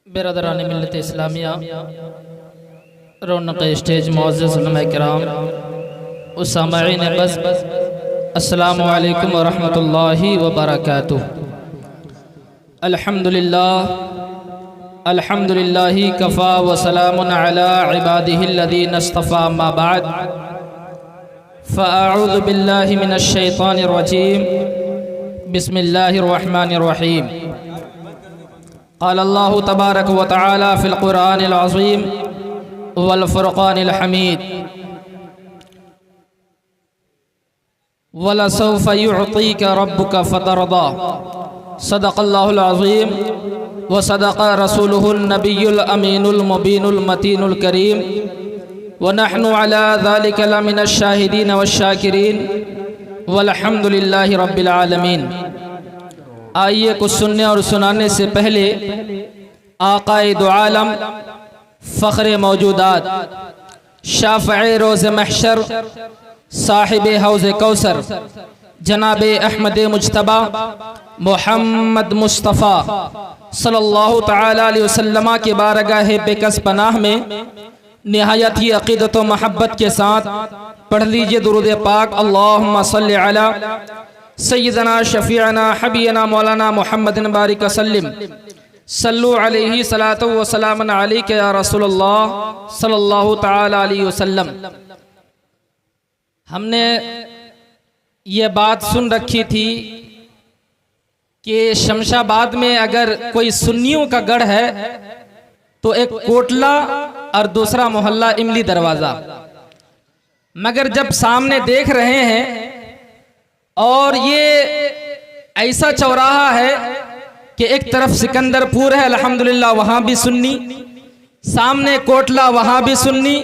बिरादरान मिल्लत इस्लामिया, रौनक stage, मुअज़्ज़ज़ उलमा किराम, उस्सामाईन बस, अस्सलामु अलैकुम व रहमतुल्लाहि व बरकातुहू। अल्हम्दुलिल्लाहि कफ़ा व सलामुन अला इबादिहिल्लज़ीना इस्तफ़ा, अम्मा बअद, फ़अऊज़ु बिल्लाहि मिनश शैतानिर रजीम, बिस्मिल्लाहिर रहमानिर रहीम। क़ाल अल्लाहु तबारक व तआला फ़िल क़ुरआनिल अज़ीम वल फ़ुरक़ानिल हमीद, वलसौफ़ युअतीका रब्बुका फ़तरदा। सदक़ल्लाहुल अज़ीम व सदक़ रसूलुहुन नबियुल अमीनुल मुबीनुल मतीनुल करीम, व नहनु अला ज़ालिका लमिनश शाहिदीन वश्शाकिरीन, वल्हम्दुलिल्लाहि रब्बिल आलमीन। आइए कुछ सुनने और सुनाने से पहले आक़ाए दो आलम, फ़ख्र मौजूदात, शाफ़िए रोज़ महशर, साहिब हौज़ कौसर, जनाब अहमद मुज्तबा मोहम्मद मुस्तफ़ा सल्लल्लाहु तआला अलैहि वसल्लम के बारगाह बेकस पनाह में निहायत ही अक़ीदत व महब्बत के साथ पढ़ लीजिए दुरूद पाक। अल्लाहुम्मा सल्लि अला सय्यदना शफ़ीअना हबीबना मौलाना मुहम्मदिन बारिक वसल्लिम, सल्लु अलैहि सलातु व सलामुन अलैका या रसूलल्लाह सल्लल्लाहु तआला अलैहि वसल्लम। हमने ये बात सुन रखी थी कि शमशाबाद में अगर कोई सुन्नियों का गढ़ है तो एक कोटला और दूसरा मोहल्ला इमली दरवाज़ा, मगर जब सामने देख रहे हैं और ये ऐसा चौराहा है कि एक तरफ सिकंदरपुर है, अल्हम्दुलिल्लाह वहाँ भी सुन्नी, सामने कोटला वहाँ भी सुन्नी,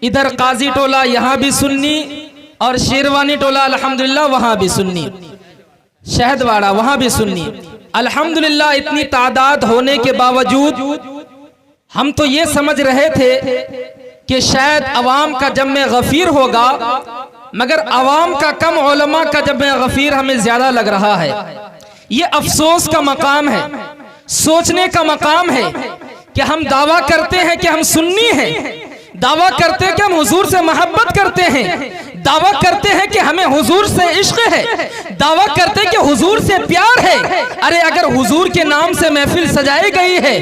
इधर काजी टोला यहाँ भी सुन्नी, और शेरवानी टोला अल्हम्दुलिल्लाह वहाँ भी सुन्नी, शहदवाड़ा वहाँ भी सुन्नी। अल्हम्दुलिल्लाह इतनी तादाद होने के बावजूद हम तो ये समझ रहे थे कि शायद अवाम का जम्मे गफीर होगा, मगर अवाम का कम, उलमा का जम्मे गफीर हमें ज्यादा लग रहा है। ये अफसोस का मकाम है, सोचने का मकाम है कि हम दावा करते हैं कि हम सुन्नी हैं, दावा करते हैं कि हम हुजूर से मोहब्बत करते हैं, दावा करते हैं कि हमें हुजूर से इश्क है, दावा करते हैं कि हुजूर से प्यार है। अरे अगर हुजूर के नाम से महफिल सजाई गई है,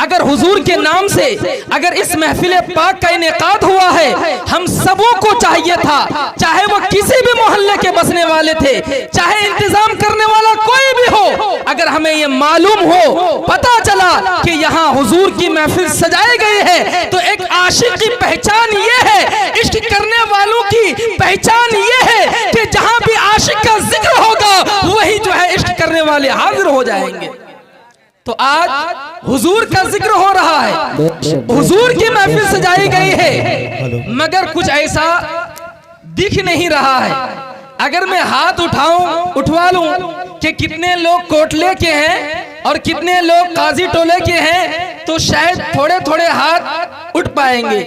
अगर हुजूर के नाम से अगर इस महफिल पाक का इनेकाद हुआ है, हम सबों को चाहिए था, चाहे वो किसी भी मोहल्ले के बसने वाले थे, चाहे इंतजाम करने वाला कोई भी हो, अगर हमें ये मालूम हो, पता चला कि यहाँ हुजूर की महफिल सजाई गई है, तो एक आशिक की पहचान ये है, इश्क करने वालों की पहचान ये है कि जहां भी आशिक का जिक्र होगा वही जो है इश्क करने वाले हाजिर हो जाएंगे। तो आज हुजूर का जिक्र हो रहा है, हुजूर की महफिल सजाई गई है, मगर कुछ ऐसा दिख नहीं रहा है। अगर मैं हाथ उठवा लूं कि कितने लोग कोटले के हैं और कितने लोग काजी टोले के हैं, तो शायद थोड़े थोड़े हाथ उठ पाएंगे।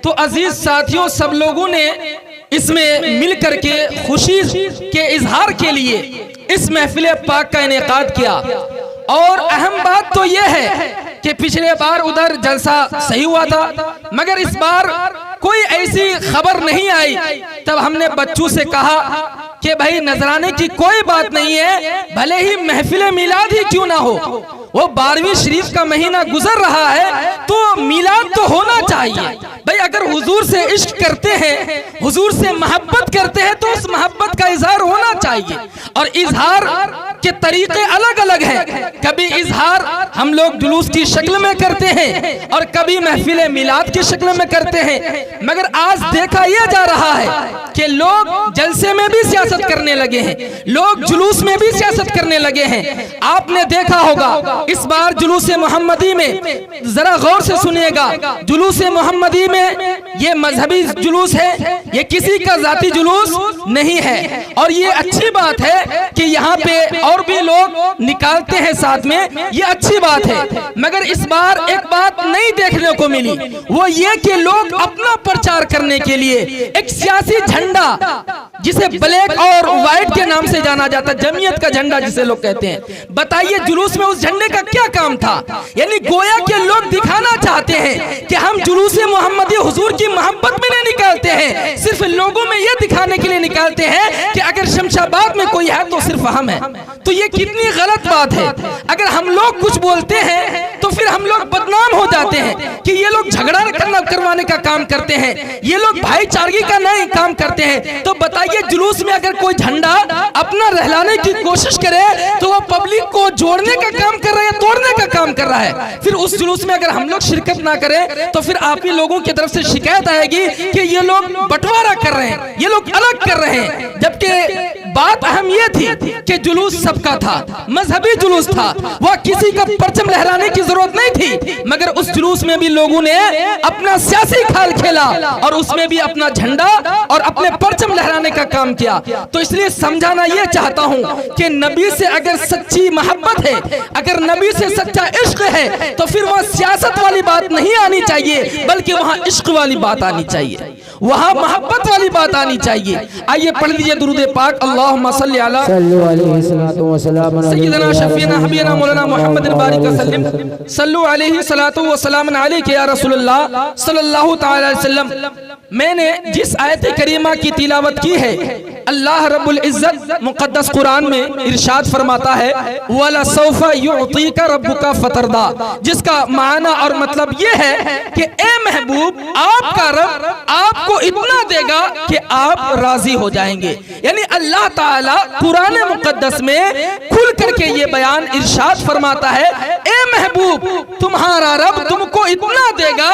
तो अजीज साथियों, सब लोगों ने इसमें मिल करके खुशी के इजहार के लिए इस महफिल पाक का इनेकाद किया। और अहम बात तो यह है कि पिछले बार उधर जलसा सही हुआ था, मगर इस बार कोई ऐसी खबर नहीं आई। तब हमने बच्चों से कहा कि भाई नजराने की कोई बात नहीं है, भले ही महफिल मिलाद ही क्यों ना हो, वो 12वीं शरीफ का महीना गुजर रहा है तो मिलाद तो होना चाहिए। भाई अगर हुजूर से इश्क करते हैं, हुजूर से मोहब्बत करते हैं, तो उस मोहब्बत का इजहार होना चाहिए। और इजहार के तरीके अलग अलग हैं, कभी इजहार हम लोग जुलूस की शक्ल में करते हैं और कभी महफिल मिलाद की शक्ल में करते हैं। मगर आज देखा यह जा रहा है कि लोग जलसे में भी सियासत करने लगे हैं, लोग जुलूस में भी सियासत करने लगे हैं। आपने देखा होगा इस बार जुलूस मोहम्मदी में, जरा गौर से सुनिएगा, जुलूस मोहम्मदी में ये मजहबी जुलूस है, ये किसी का जाती जुलूस नहीं है। और ये अच्छी बात है कि यहाँ पे और भी लोग निकालते हैं साथ में, ये अच्छी बात है। मगर इस बार एक बात नहीं देखने को मिली, वो ये कि लोग अपना प्रचार करने के लिए एक सियासी झंडा, जिसे ब्लैक और व्हाइट के नाम से जाना जाता है, जमीयत का झंडा जिसे लोग कहते हैं, बताइए जुलूस में उस झंडे का क्या काम था? यानी गोया के लोग दिखाना चाहते हैं कि हम जुलूस मोहम्मदी हुजूर की मोहब्बत में नहीं निकालते हैं, सिर्फ लोगों में यह दिखाने के लिए निकालते हैं कि अगर शमशाबाद में कोई है तो सिर्फ हम हैं। तो ये कितनी गलत बात है। अगर हम लोग कुछ बोलते हैं तो फिर हम लोग बदनाम हो जाते हैं कि ये लोग झगड़ा करवाने का काम करते हैं, ये लोग भाईचारगी का नहीं काम करते हैं। तो बताइए जुलूस में अगर कोई झंडा अपना रहलाने की कोशिश करे तो वो पब्लिक को जोड़ने का काम कर रहा है, तोड़ने का काम कर रहा है। फिर उस जुलूस में अगर हम लोग शिरकत ना करें तो फिर आप ही लोगों की तरफ से शिकायत आएगी कि ये लोग बंटवारा कर रहे हैं, ये लोग अलग कर रहे हैं। जबकि बात अहम ये थी कि जुलूस सबका था, मजहबी जुलूस था, वह किसी का परचम लहराने की जरूरत नहीं थी। मगर उस जुलूस में भी लोगों ने अपना सियासी खेल खेला और उसमें भी अपना झंडा और अपने परचम लहराने का काम किया। तो इसलिए समझाना ये चाहता हूं कि नबी से अगर सच्ची मोहब्बत है, अगर नबी से सच्चा इश्क है, तो फिर वहां सियासत वाली बात नहीं आनी चाहिए, बल्कि वहां इश्क वाली बात आनी चाहिए, वहां मोहब्बत वाली बात आनी चाहिए। आइए पढ़ लीजिए दुरूद पाक, अल्लाहुम्मा सल्ली अला सय्यिदना शफीना हबीना मौलाना मुहम्मदिन बारिक वसल्लम सल्लु अलैहि सलातु व सलाम अलैका या रसूलुल्लाह सल्लल्लाहु तआला अलैहि वसल्लम। मैंने जिस आयत करीमा की तिलावत की है, अल्लाह रब्बुल इज्जत मुकद्दस कुरान में इरशाद फरमाता है, वला सौफा युअतीका रब्बुका फतरदा, जिसका माना और मतलब ये है कि ए महबूब, आपका रब आपको इतना देगा कि आप राजी हो जाएंगे। यानी अल्लाह ताला कुरान मुकद्दस में खुल करके ये बयान इरशाद फरमाता है, ए महबूब, तुम्हारा रब तुमको इतना देगा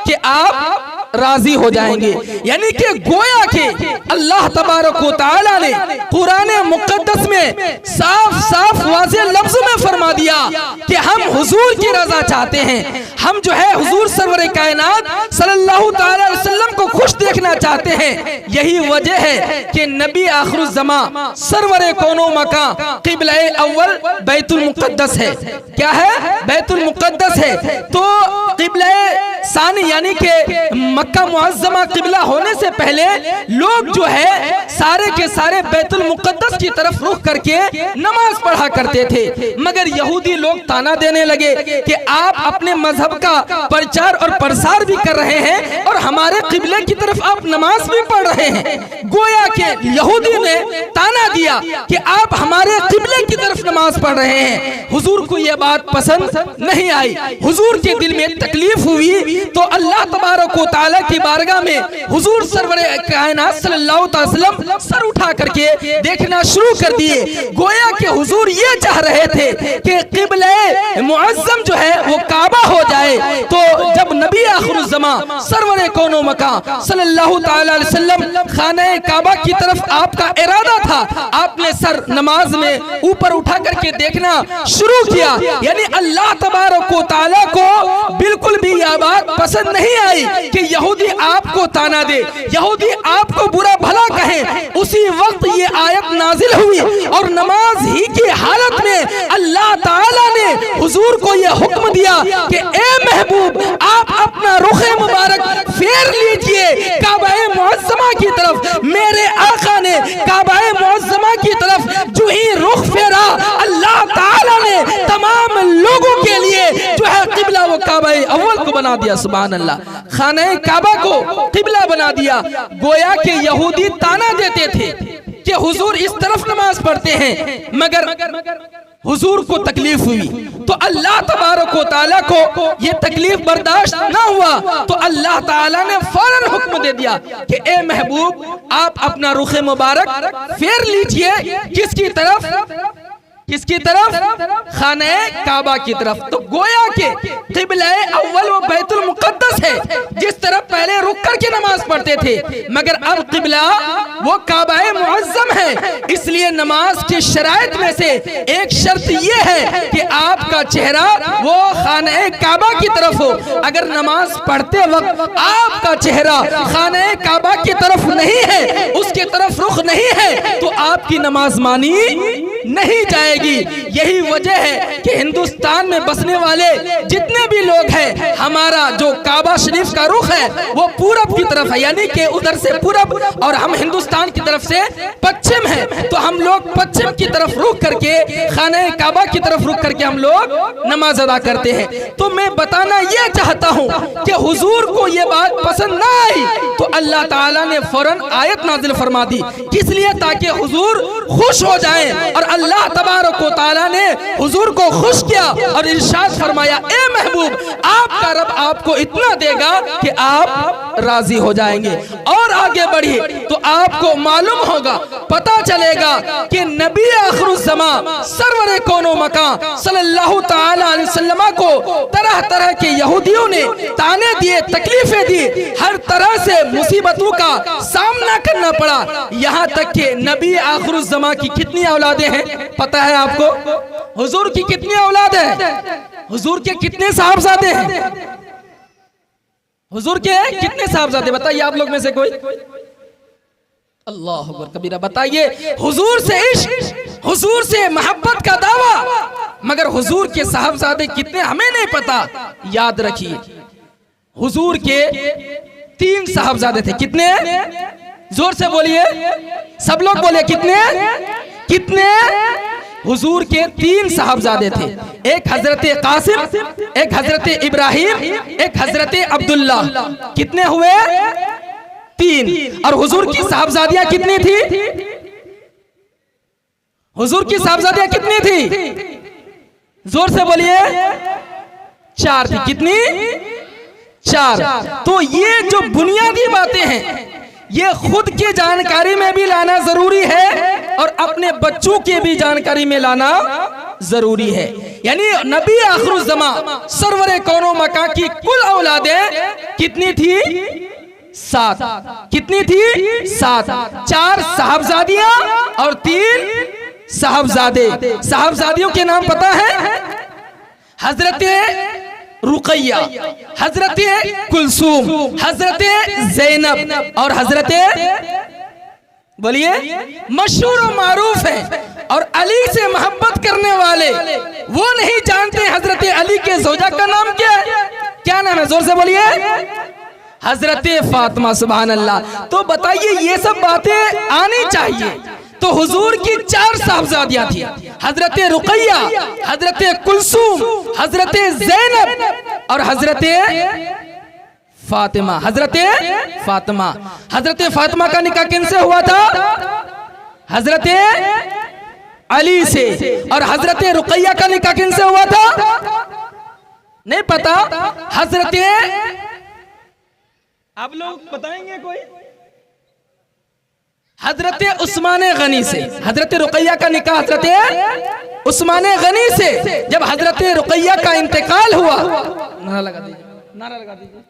कि आप राजी हो जाएंगे। यानी कि गोया के अल्लाह तबारक व तआला ने कुरान मुकद्दस में साफ साफ वाज़ेह लफ्ज़ में फरमा दिया कि हम हुजूर की रजा चाहते हैं, हम जो है हुजूर सरवर कायनात सल्लल्लाहु तआला अलैहि वसल्लम को खुश देखना चाहते हैं। यही वजह है कि नबी आखिरुज़्ज़मा सरवर कौनो मका क़िबला अव्वल बैतुल मुक़द्दस है। क्या है? बैतुल मुक़द्दस है। तो क़िबला सानी यानी कि मक्का मुअज़्ज़मा क़िबला होने से पहले लोग जो है सारे के सारे बैतुल मुक़द्दस की तरफ रुख करके नमाज पढ़ा करते थे। मगर यहूदी लोग ताना देने लगे कि आप अपने मजहब का प्रचार और प्रसार भी कर रहे हैं और हमारे क़िबले की तरफ आप नमाज भी पढ़ रहे हैं। गोया के यहूदी ने ताना दिया कि आप हमारे क़िबले की तरफ नमाज पढ़ रहे हैं। हुजूर को यह बात पसंद नहीं आई, हुजूर के दिल में तकलीफ हुई। तो अल्लाह तबारक व तआला की बारगाह में हुजूर सरवर कायनात सल्लल्लाहु अलैहि वसल्लम सर उठा करके देखना शुरू कर दिए। गोया के हुजूर ये चाह रहे थे कि क़िबला मुअज़्ज़म जो है वो काबा हो जाए। तो जब नबी आखिरुज़्ज़मा सरवर कौनो मका सल्लल्लाहु तआला अलैहि वसल्लम खाने काबा की तरफ आपका इरादा था, आपने सर नमाज में ऊपर उठा करके देखना शुरू किया। यानी अल्लाह तबारक व तआला को बिल्कुल भी यह बात पसंद नहीं आई कि यहूदी आपको ताना दे, यहूदी आपको बुरा भला कहे। उसी वक्त ये आयत नाजिल हुई और नमाज ही की हालत में अल्लाह ताला ने हुजूर को ये हुक्म दिया कि ए महबूब, आप अपना रुखे मुबारक फेर लीजिए काबाए मुअज़्ज़मा की तरफ। मेरे आका ने काबाए मुअज़्ज़मा की तरफ जो ही रुख फेरा, अल्लाह ताला ने तमाम लोगों के लिए जो है क़िबला वो काबाए अव्वल को बना दिया। सुभान अल्लाह, खाने काबा को क़िबला बना दिया। गोया के यहूदी ताना देते थे कि हुजूर इस तरफ नमाज पढ़ते हैं, मगर हुजूर को तकलीफ हुई। तो अल्लाह तबारक व तआला को ये तकलीफ बर्दाश्त ना हुआ, तो अल्लाह ताला ने फौरन हुक्म दे दिया कि ए महबूब, आप अपना रुख मुबारक फेर लीजिए। किसकी तरफ? किसकी तरफ? खाने काबा की तरफ। तो गोया के क़िबला अव्वल वो बैतुल मुक़द्दस है, जिस तरफ पहले रुक करके नमाज पढ़ते थे, मगर अब क़िबला वो काबा मुअज़्ज़म है। इसलिए नमाज की शराइत में से एक शर्त ये है कि आपका चेहरा वो खाने काबा की तरफ हो। अगर नमाज पढ़ते वक्त आपका चेहरा खाने काबा की तरफ नहीं है, उसके तरफ रुख नहीं है, तो आपकी नमाज मानी नहीं जाएगी। यही वजह है कि हिंदुस्तान में बसने वाले जितने भी लोग हैं, हमारा जो काबा शरीफ का रुख है वो पूरब की तरफ है, यानी कि उधर से पूरब, और हम हिंदुस्तान की तरफ से पश्चिम है। तो हम लोग पश्चिम की तरफ रुख करके खाने काबा की तरफ रुख करके हम लोग नमाज अदा करते हैं। तो मैं बताना ये चाहता हूँ कि हुजूर को ये बात पसंद ना आई, तो अल्लाह ताला ने फौरन आयत नाजिल फरमा दी। किस लिए? ताकि हुजूर खुश हो जाएं, और अल्लाह तबारक व तआला ने हुजूर को खुश किया और इरशाद फरमाया, ए महबूब, आपका रब आपको इतना देगा कि आप राजी हो जाएंगे। और आगे बढ़िए तो आपको मालूम होगा, पता चलेगा कि नबी आखिरुज़्ज़मा सरवरे कौनो मकान सल्लल्लाहु तआला अलैहि वसल्लम को तरह तरह के यहूदियों ने ताने दिए, तकलीफें दी, हर तरह से मुसीबतों का सामना करना पड़ा। यहाँ तक कि नबी आखिरुज़्ज़मा की कितनी औलादें हैं पता है आपको? हुजूर की कितनी औलाद है? हुजूर के कितने साहबजादे हैं? हुजूर के कितने साहबजादे बताइए आप लोग में से कोई? अल्लाह अकबर कबीरा। बताइए, हुजूर से इश्क, हुजूर से मोहब्बत का दावा, मगर हुजूर के साहबजादे कितने हमें नहीं पता। याद रखिए, हुजूर के 3 साहबजादे थे। कितने? जोर से बोलिए, सब लोग बोलिए, कितने? कितने? हुजूर के 3 साहबजादे थे। एक हजरत कासिम, एक हजरत इब्राहिम, एक हजरत अब्दुल्ला। कितने हुए? 3। और हुजूर की साहबजादियां कितनी थी? हुजूर की साहबजादियां कितनी थी? जोर से बोलिए। 4 थी। कितनी? 4। तो ये जो बुनियादी बातें हैं, ये खुद की जानकारी में भी लाना जरूरी है और अपने बच्चों के भी जानकारी में लाना जरूरी है। यानी नबी आखिरुज़्ज़मा सरवरे कौनो मका की कुल औलादें कितनी थी? 7। कितनी थी? 7। 4 साहबजादियां और 3 साहबजादे। साहबजादियों के नाम पता है? हजरत रुकैया, हजरत कुलसूम, हजरत ज़ैनब और हजरत, बोलिए, मशहूर और मारूफ है। और अली से मोहब्बत करने वाले वो नहीं जानते हजरत अली के ज़ौजा का नाम क्या है? क्या नाम है? जोर से बोलिए। हजरत फातिमा। सुभान अल्लाह। तो बताइए, ये सब बातें आनी चाहिए। तो हुजूर की 4 साहबजादियां थी, हजरत रुकैया, हजरत कुलसूम, हजरत ज़ैनब और हजरत फातिमा। हजरत फातिमा। हजरत फातिमा का निकाह किनसे हुआ था? हजरत अली से। और हजरत रुकैया का निकाह किनसे हुआ था? नहीं पता? हजरत, आप लोग बताएंगे कोई? हजरत उस्मान गनी से। हजरत रुकैया का निकाह हजरत उस्मान गनी से। जब हजरत रुकैया का इंतकाल हुआ, नारा लगा दीजिए, नारा लगा दीजिए।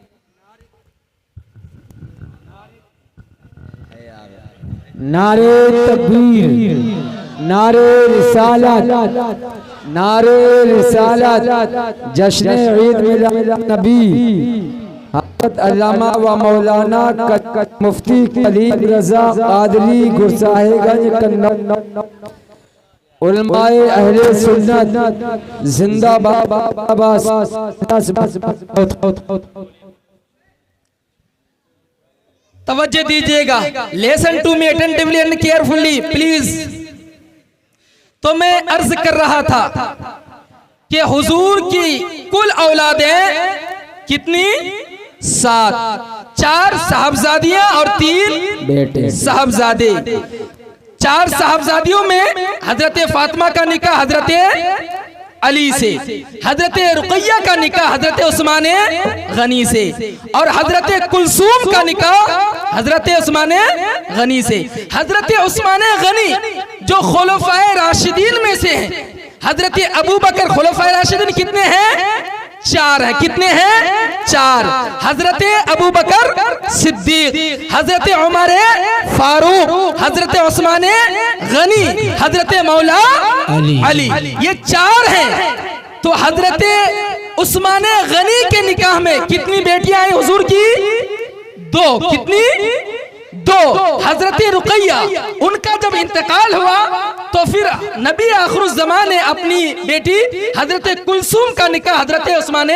नारे तकबीर, नारे रिसालत, नारे रिसालत, जश्न ईद मिलाद नबी। हज़रत अल्लामा व मौलाना मुफ्ती कलीम रज़ा कादरी गुरसाहिबगंज कन्नौज, उलमाए अहले सुन्नत जिंदाबाद। तवज्जो दीजिएगा, listen to me attentively and carefully please. तो मैं अर्ज कर रहा था कि हुजूर की कुल औलादें कितनी? 7। 4 साहबजादियां और 3 बेटे साहबजादे। 4 साहबजादियों में हजरत फातिमा का निकाह हजरत अली से, हजरत रुकैया का निकाह हजरत उस्मान गनी से, और हजरत कुलसूम का निकाह हजरत उस्मान गनी से। हजरत उस्मान गनी जो खुलफाए राशिदीन में से हैं। हजरत अबू बकर खुलफाए राशिदीन कितने हैं? 4 हैं। कितने हैं? 4। हजरत अबू बकर सिद्दीक, हजरत उमर फारूक, हजरत उस्मान गनी, हजरत मौला अली, ये 4 हैं। तो हजरत उस्मान गनी के निकाह में कितनी बेटियां आई हुजूर की? 2। कितनी? 2। हजरत रुकैया, उनका जब इंतकाल हुआ तो फिर नबी आखिरुज़्ज़मान ने अपनी बेटी हजरत कुलसूम का निकाह हजरत उस्मान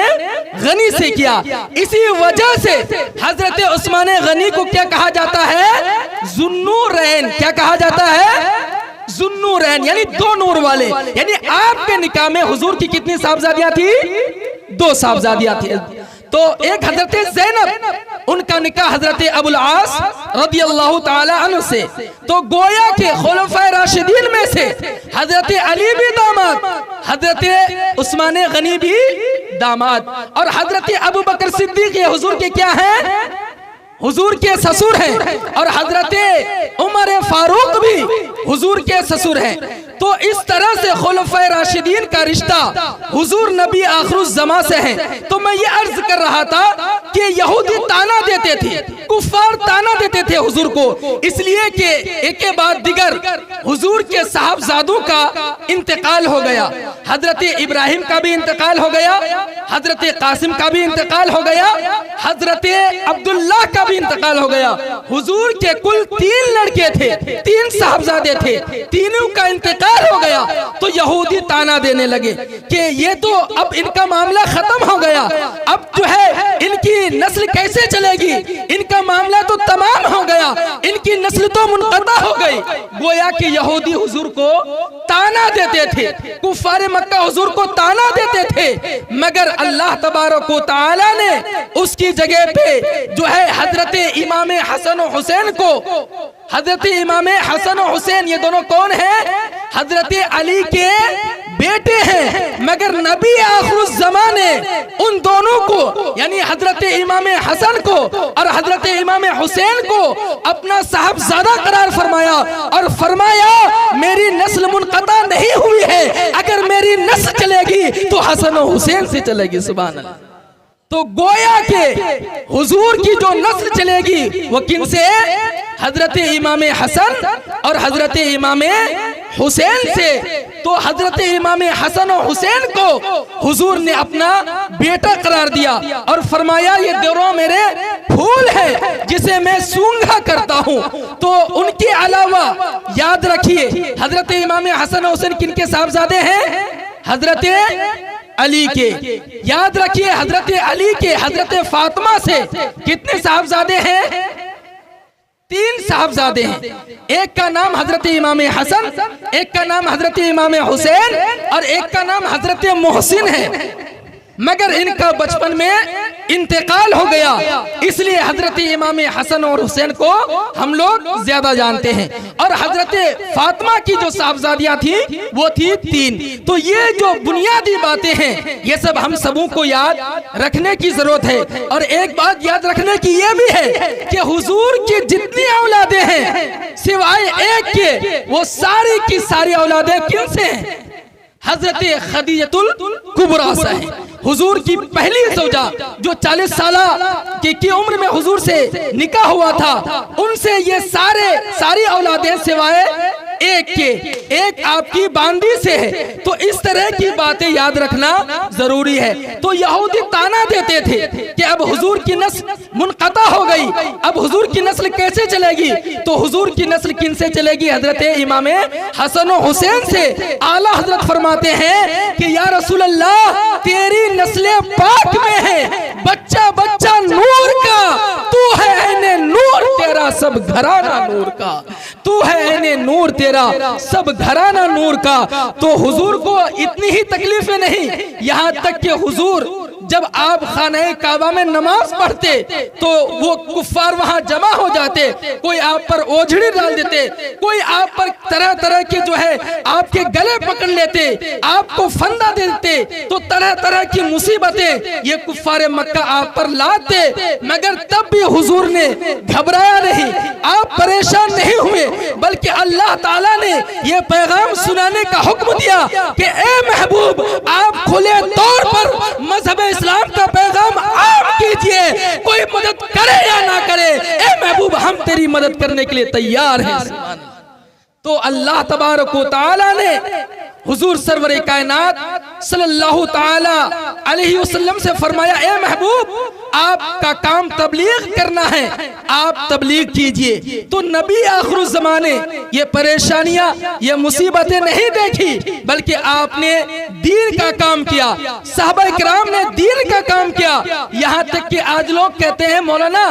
गनी से किया। इसी वजह से हजरत उस्मान गनी को क्या कहा जाता है? ज़ुन्नूरैन। क्या कहा जाता है? ज़ुन्नूरैन, यानी 2 नूर वाले। यानी आपके निकाह में हुजूर की कितनी साहबजादियां थी? 2 साहबजादियां थी। तो एक हजरत ज़ैनब, उनका निकाह हजरत अबुल आस रदियल्लाहु ताला अन्हु से। तो गोया के खुलफाए राशिदीन में से हजरत अली भी दामाद, हजरत उस्मान गनी भी दामाद, और हजरत अबू बकर सिद्दीक ये हुजूर के क्या हैं? हुजूर के ससुर हैं। और हजरत उमर फारूक भी हुजूर के ससुर हैं। तो इस तरह से खुलफाए राशिदीन का रिश्ता हुजूर नबी आखिरुज़्ज़मा से है। तो मैं ये अर्ज कर रहा था कि यहूदी ताना देते थे, कुफार ताना देते थे हुजूर को, इसलिए कि एक के बाद दिगर हुजूर के साहबजादों का इंतकाल हो गया। हजरत इब्राहिम का भी इंतकाल हो गया, हजरत कासिम का भी इंतकाल हो गया, हजरत अब्दुल्लाह का भी इंतकाल हो गया। हुजूर के कुल 3 लड़के थे, 3 साहबजादे थे, तीनों का इंतकाल हो गया। तो यहूदी ताना देने लगे कि ये तो अब इनका मामला खत्म हो गया, अब जो है इनकी नस्ल कैसे चलेगी, इनका मामला तो तमाम हो गया, इनकी नस्ल तो मुनक़ता हो गई। गोया कि यहूदी हुजूर को ताना देते थे, कुफार मक्का हुजूर को ताना देते थे, मगर अल्लाह तबारक व तआला ने उसकी जगह पे जो है हजरत इमाम हसन और हुसैन को, हजरत इमाम हसन और हुसैन ये दोनों कौन हैं? हजरत अली के बेटे हैं, मगर नबी आखिरुज़्ज़मा ने उन दोनों को यानी हजरत इमाम हसन को और हजरत इमाम हुसैन को अपना साहबजादा करार फरमाया और फरमाया मेरी नस्ल मुनक़ता नहीं हुई है, अगर मेरी नस्ल चलेगी तो हसन और हुसैन से चलेगी। सुभान अल्लाह। तो गोया के हुजूर की जो नस्ल चलेगी वो किन से? हजरत इमाम हसन और हजरत इमाम हुसैन से। तो हजरत इमाम हसन और हुसैन को हुजूर ने अपना बेटा करार दिया और फरमाया ये दोनों मेरे फूल हैं जिसे मैं सूंघा करता हूँ। तो उनके अलावा याद रखिए हजरत इमाम हसन और हुसैन किनके साहबजादे हैं? हजरत अली के। याद रखिए हजरत अली के हजरत फातिमा से कितने साहबजादे हैं? 3 साहबजादे हैं। एक का नाम हजरत इमाम हसन, एक का नाम हजरत इमाम हुसैन और एक का नाम हजरत मोहसिन है, मगर इनका बचपन में इंतकाल हो गया, इसलिए हजरत इमाम हसन और हुसैन को हम लोग ज्यादा जानते हैं। और हजरत फातिमा की जो साहबजादियां थी वो थी 3। तो ये जो बुनियादी बातें हैं ये सब हम सबों को याद रखने की जरूरत है। और एक बात याद रखने की ये भी है कि हुजूर की जितनी औलादे हैं सिवाय एक के, वो सारी की सारी औलादे किनसे हैं? हजरत खदीजतुल कुबरा से है। हुजूर की पहली ज़ौजा जो 40 साल की उम्र में हुजूर से निकाह हुआ था, उनसे ये सारी औलादें सिवाय एक के, एक आपकी बांदी से है। तो इस तरह की बातें याद रखना जरूरी है। तो यहूदी ताना देते थे कि अब हुजूर की नस्ल मुनक़ता हो गई, अब हुजूर की नस्ल कैसे चलेगी? तो हुजूर की नस्ल किन से चलेगी? हजरत इमाम हसन और हुसैन से। आला हजरत फरमाते हैं कि या रसूल अल्लाह तेरी नस्ल पाक में है बच्चा बच्चा नूर का, तू है ऐने नूर तेरा सब घराना नूर का, तू है ऐने नूर तेरा सब घराना नूर का। तो हुजूर को इतनी ही तकलीफें नहीं, यहाँ तक कि हुजूर जब आप खाने काबा में नमाज पढ़ते तो वो कुफ्फार वहां जमा हो जाते, कोई आप पर ओझड़ी डाल देते, कोई आप पर तरह तरह के जो है आपके गले पकड़ लेते, आपको फंदा देते, तो तरह तरह की मुसीबतें ये कुफ्फार मक्का आप पर लाते, मगर तब भी हुजूर ने घबराया नहीं, आप परेशान नहीं हुए, बल्कि अल्लाह ताला ने ये पैगाम सुनाने का हुक्म दिया कि ए महबूब आप खुले तौर पर मजहब इस्लाम का पैगाम आप कीजिए, कोई मदद करे या ना करे, ए महबूब हम तेरी मदद करने के लिए तैयार हैं। तो अल्लाह तबारक व तआला ने हुजूर सरवर कायनात सल्लल्लाहु ताला अलैहि वसल्लम से फरमाया, ए महबूब आपका काम तबलीग करना है, आप तबलीग कीजिए। तो नबी आखिर ज़माने ये परेशानियां ये मुसीबतें नहीं देखी, बल्कि आपने दीन का काम किया, सहाबा इकराम ने दीन का काम किया। यहाँ तक कि आज लोग कहते हैं मौलाना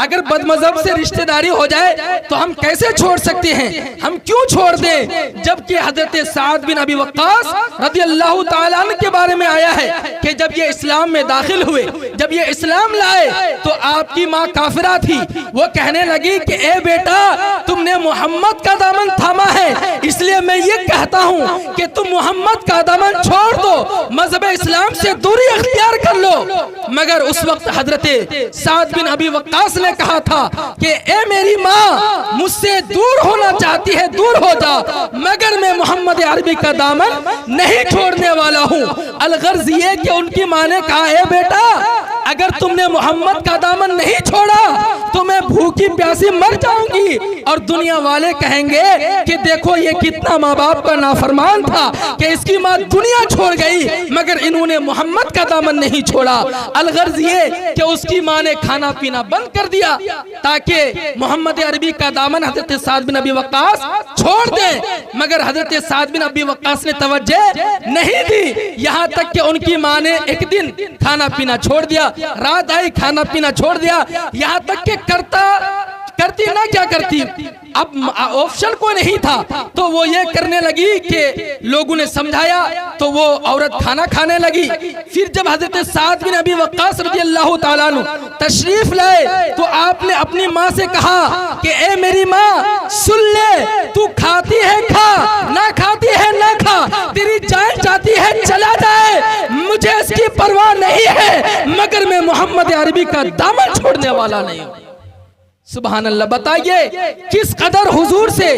अगर बदमज़हब से रिश्तेदारी हो जाए तो हम कैसे छोड़ सकते हैं, हम क्यों छोड़ दें, जबकि हजरत साद बिन अबी वक्कास रज़ियल्लाहु ताला अन्हु के बारे में आया है कि जब ये इस्लाम में दाखिल हुए, जब ये इस्लाम लाए तो आपकी माँ काफिरा थी, वो कहने लगी कि ए बेटा तुमने मोहम्मद का दामन थामा है, इसलिए मैं ये कहता हूँ कि तुम मोहम्मद का दामन छोड़ दो, मजहब इस्लाम से दूरी अख्तियार कर लो। मगर उस वक्त हजरत साद बिन अबी वक्कास ने कहा था कि ए मेरी माँ मुझसे दूर होना चाहती है, दूर हो जा, मगर मैं मोहम्मद अरबी का दामन नहीं छोड़ने वाला हूँ। अलगर्ज ये कि उनकी माँ ने कहा, ए बेटा अगर तुमने मोहम्मद का दामन नहीं छोड़ा तो मैं भूखी प्यासी मर जाऊंगी, और दुनिया वाले कहेंगे कि देखो ये कितना माँ बाप का नाफरमान था कि इसकी माँ दुनिया छोड़ गई मगर इन्होंने मोहम्मद का दामन नहीं छोड़ा। अलगर्ज ये कि उसकी माँ ने खाना पीना बंद कर दिया ताकि मोहम्मद अरबी का दामन हजरत साद बिन अबी वक्कास छोड़ दे, मगर हजरत साद बिन अबी वक्कास ने तवज्जो नहीं दी। यहाँ तक कि उनकी माँ ने एक दिन खाना पीना छोड़ दिया, रात आई खाना पीना छोड़ दिया, यहाँ तक कि करती ना क्या करती, अब ऑप्शन कोई नहीं था तो वो ये करने लगी कि लोगों ने समझाया तो वो औरत खाना खाने लगी। फिर जब हजरत साद बिन अबी वक्कास रज़ियल्लाहु ताला अन्हु तशरीफ लाए तो आपने अपनी माँ से कहा कि ए मेरी माँ सुन ले, तू खाती है खा, ना खाती है ना खा, तेरी जान जाती है चला जाए, मुझे इसकी परवाह नहीं है, मगर मैं मोहम्मद अरबी का दामन छोड़ने वाला नहीं हूँ। सुभान अल्लाह। बताइए किस कदर हुजूर से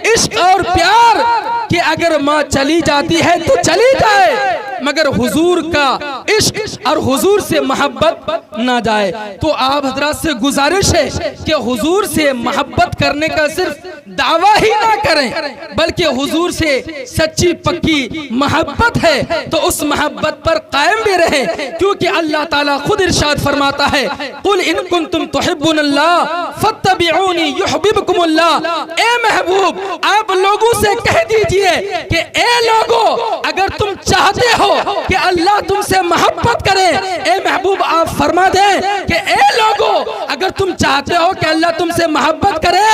इश्क और प्यार कि अगर माँ चली जाती है तो चली जाए, मगर हुजूर का इश्क और हुजूर से मोहब्बत ना जाए। तो आप हजरात से गुजारिश है कि हुजूर से मोहब्बत करने का सिर्फ दावा ही ना करें, बल्कि हुजूर से सच्ची पक्की मोहब्बत है तो उस मोहब्बत पर कायम भी रहें, क्योंकि अल्लाह ताला खुद इरशाद फरमाता है, कुल इन कुंतुम तुहिब्बुनल्लाह फत्तबिऊनी युहिब्बुकुमुल्लाह। ए महबूब आप लोगों से कह दीजिए कि ए लोगों अगर तुम चाहते हो कि अल्लाह तुमसे मोहब्बत करे, ए महबूब आप फरमा दें कि ए लोगों अगर तुम चाहते हो कि अल्लाह तुमसे मोहब्बत करे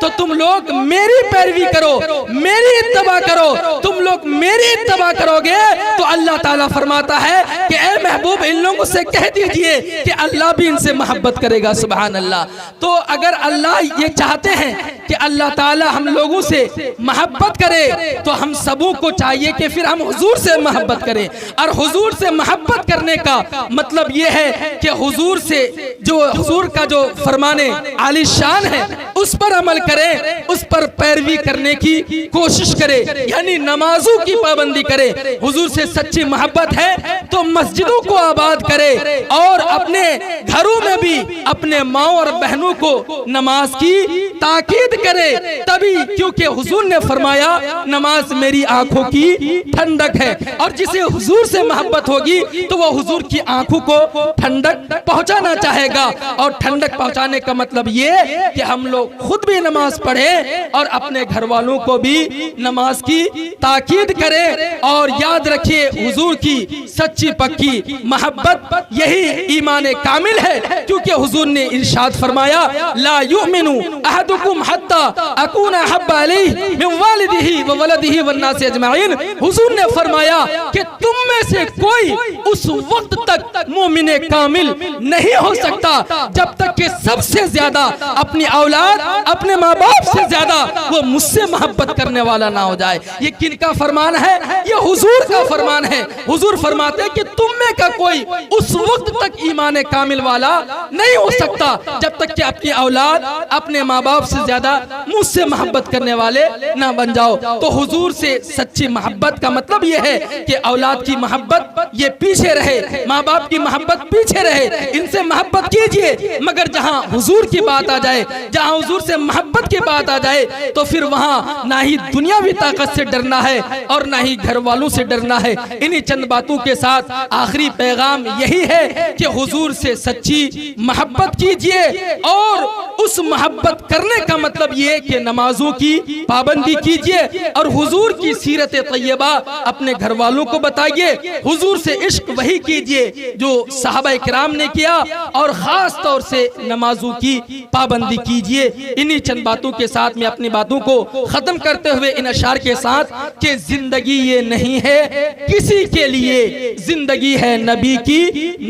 तो तुम लोग मेरी पैरवी करो, मेरी इत्तबा करो, तुम लोग मेरी इत्तबा करोगे तो अल्लाह ताला फरमाता है कि ए महबूब इन लोगों से कह दीजिए कि अल्लाह भी इनसे मोहब्बत करेगा। सुभान अल्लाह। तो अगर अल्लाह ये चाहते हैं कि अल्लाह ताला हम लोगों से मोहब्बत करे तो हम सबों को चाहिए कि फिर हम हुजूर से मोहब्बत करें, और हुजूर से मोहब्बत करने का मतलब ये है कि हुजूर से जो हुजूर का जो फरमाने आली शान है उस पर अमल करें, उस पर पैरवी करने की कोशिश करें, यानी नमाजों की पाबंदी करें। हुजूर से सच्ची मोहब्बत है तो मस्जिदों को आबाद करे और अपने घरों में भी अपने माँ और बहनों को नमाज की ताकीद करे, तभी क्योंकि हुजूर ने फरमाया नमाज मेरी आंखों की ठंडक है, और जिसे हुजूर से मोहब्बत होगी तो वो हुजूर की आंखों को ठंडक पहुंचाना चाहेगा। और ठंडक पहुंचाने का मतलब ये कि हम लोग खुद भी नमाज पढ़े और अपने घर वालों को भी नमाज की ताकीद करें। और याद रखिए, हुजूर की सच्ची पक्की मोहब्बत यही ईमान कामिल है, क्योंकि हुजूर ने इरशाद फरमाया, ला युमिनु अहदुकुम हत्ता अकूना अहब्बा अलैहि मिन वालिदिही व वलदिही वन्नास अजमाइन। हुजूर ने फरमाया कि तुम में से कोई उस वक्त तक मोमिन कामिल नहीं हो सकता जब तक कि सबसे ज्यादा अपनी औलाद, अपने माँ बाप से ज्यादा वो मुझसे मोहब्बत करने वाला ना हो जाए। ये किनका फरमान है? ये हुजूर का फरमान है। हुजूर फरमाते हैं कि तुम में का कोई उस वक्त तक ईमान कामिल वाला नहीं हो सकता जब तक कि अपनी औलाद, अपने माँ बाप से ज्यादा मुझसे मोहब्बत करने वाले ना बन जाओ। तो हुजूर से सच्ची मोहब्बत का मतलब ये है कि औलाद की मोहब्बत ये पीछे रहे, माँ बाप की मोहब्बत पीछे रहे, इनसे मोहब्बत कीजिए। मगर जहाँ हुजूर की बात आ जाए, जहाँ हुजूर से मोहब्बत की बात आ जाए, तो फिर वहाँ ना ही दुनियावी ताकत से डरना है और ना ही घर वालों से डरना है। इन्हीं चंद बातों के साथ आखिरी पैगाम यही है कि हुजूर से सच्ची मोहब्बत कीजिए, और उस मोहब्बत करने का मतलब ये कि नमाजों की पाबंदी कीजिए और हुजूर की सीरत तैयबा अपने घर वालों को बताइए। हुजूर से इश्क वही कीजिए जो सहाबा किराम ने किया, और खास तौर से नमाजों की पाबंदी कीजिए। इन्हीं चंद बातों के साथ मैं अपनी बातों को खत्म करते हुए इन अशार के साथ कि जिंदगी ये नहीं है किसी के लिए, जिंदगी है नबी की,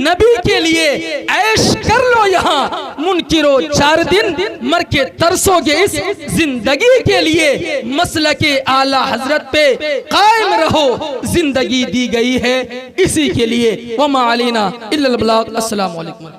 नबी के लिए। ऐश कर लो यहाँ मुनकिरो 4 दिन, मर के तरसोगे इस जिंदगी के लिए। मसलके आला हजरत पे कायम रहो, जिंदगी दी गई है इसी के लिए। वमा अलैना इल्लल बलाग। अस्सलामु अलैकुम।